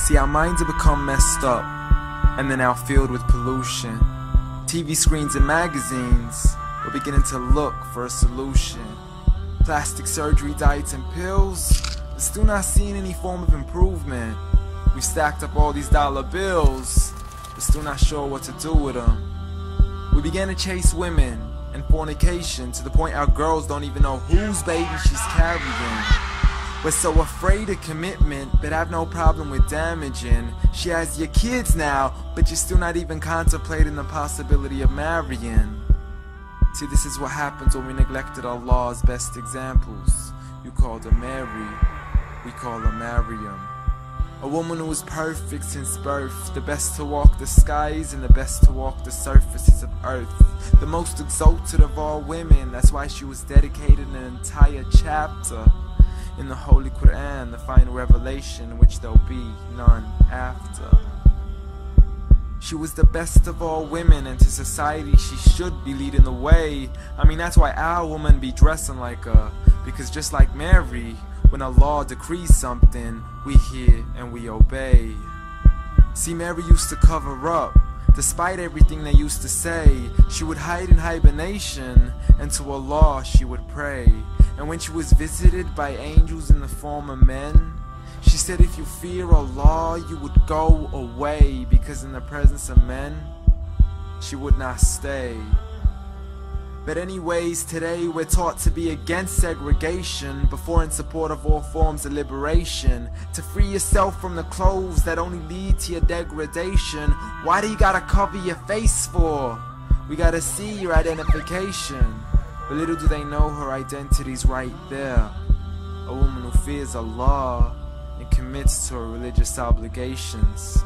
See, our minds have become messed up, and they're now filled with pollution. TV screens and magazines, we're beginning to look for a solution. Plastic surgery, diets and pills, we're still not seeing any form of improvement. We've stacked up all these dollar bills, we're still not sure what to do with them. We began to chase women and fornication to the point our girls don't even know whose baby she's carrying. We're so afraid of commitment, but have no problem with damaging. She has your kids now, but you're still not even contemplating the possibility of marrying. See, this is what happens when we neglected Allah's best examples. You called her Mary, we call her Maryam. A woman who was perfect since birth, the best to walk the skies and the best to walk the surfaces of earth. The most exalted of all women, that's why she was dedicated an entire chapter in the Holy Quran, the final revelation in which there'll be none after. She was the best of all women, and to society she should be leading the way. I mean, that's why our women be dressing like her, because just like Mary, when Allah decrees something, we hear and we obey. See, Mary used to cover up. Despite everything they used to say, she would hide in hibernation, and to Allah she would pray. And when she was visited by angels in the form of men, she said if you fear Allah, you would go away, because in the presence of men, she would not stay. But anyways, today we're taught to be against segregation, before in support of all forms of liberation. To free yourself from the clothes that only lead to your degradation. Why do you gotta cover your face for? We gotta see your identification. But little do they know her identity's right there. A woman who fears Allah and commits to her religious obligations.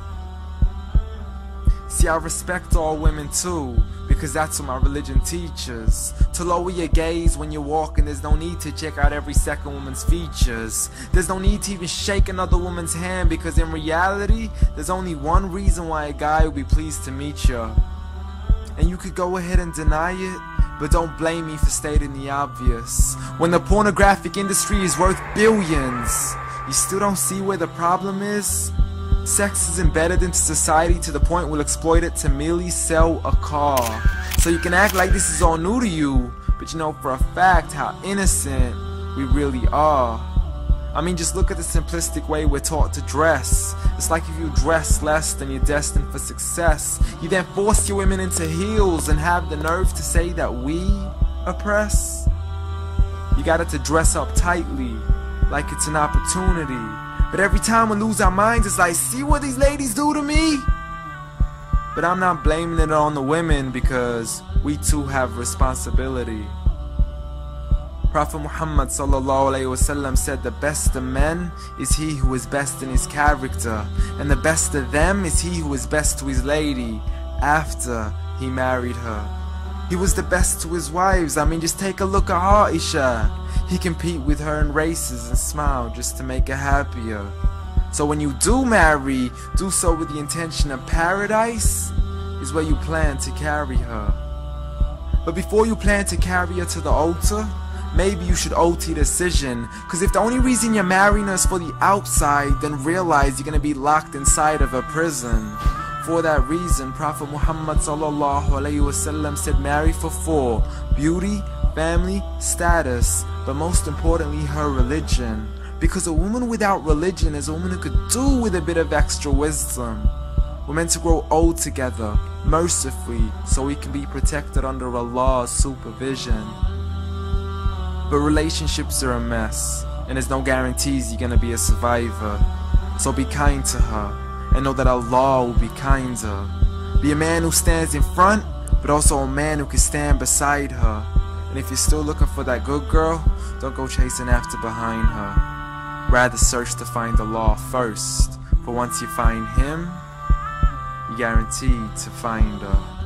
See, I respect all women too, because that's what my religion teaches. To lower your gaze when you're walking, there's no need to check out every second woman's features. There's no need to even shake another woman's hand, because in reality, there's only one reason why a guy would be pleased to meet you. And you could go ahead and deny it, but don't blame me for stating the obvious. When the pornographic industry is worth billions, you still don't see where the problem is? Sex is embedded into society to the point we'll exploit it to merely sell a car. So you can act like this is all new to you, but you know for a fact how innocent we really are. I mean, just look at the simplistic way we're taught to dress. It's like if you dress less, then you're destined for success. You then force your women into heels and have the nerve to say that we oppress. You got it to dress up tightly, like it's an opportunity. But every time we lose our minds, it's like, see what these ladies do to me? But I'm not blaming it on the women, because we too have responsibility. Prophet Muhammad ﷺ said the best of men is he who is best in his character, and the best of them is he who is best to his lady after he married her. He was the best to his wives. I mean, just take a look at Aisha. He compete with her in races and smile just to make her happier. So when you do marry, do so with the intention of paradise is where you plan to carry her. But before you plan to carry her to the altar, maybe you should OT decision, because if the only reason you're marrying her is for the outside, then realize you're going to be locked inside of a prison. For that reason, Prophet Muhammad ﷺ said marry for 4: beauty, family, status, but most importantly her religion. Because a woman without religion is a woman who could do with a bit of extra wisdom. We're meant to grow old together, mercifully, so we can be protected under Allah's supervision. But relationships are a mess, and there's no guarantees you're gonna be a survivor. So be kind to her, and know that Allah will be kinder. Be a man who stands in front, but also a man who can stand beside her. And if you're still looking for that good girl, don't go chasing after behind her. Rather search to find Allah first, for once you find Him, you're guaranteed to find her.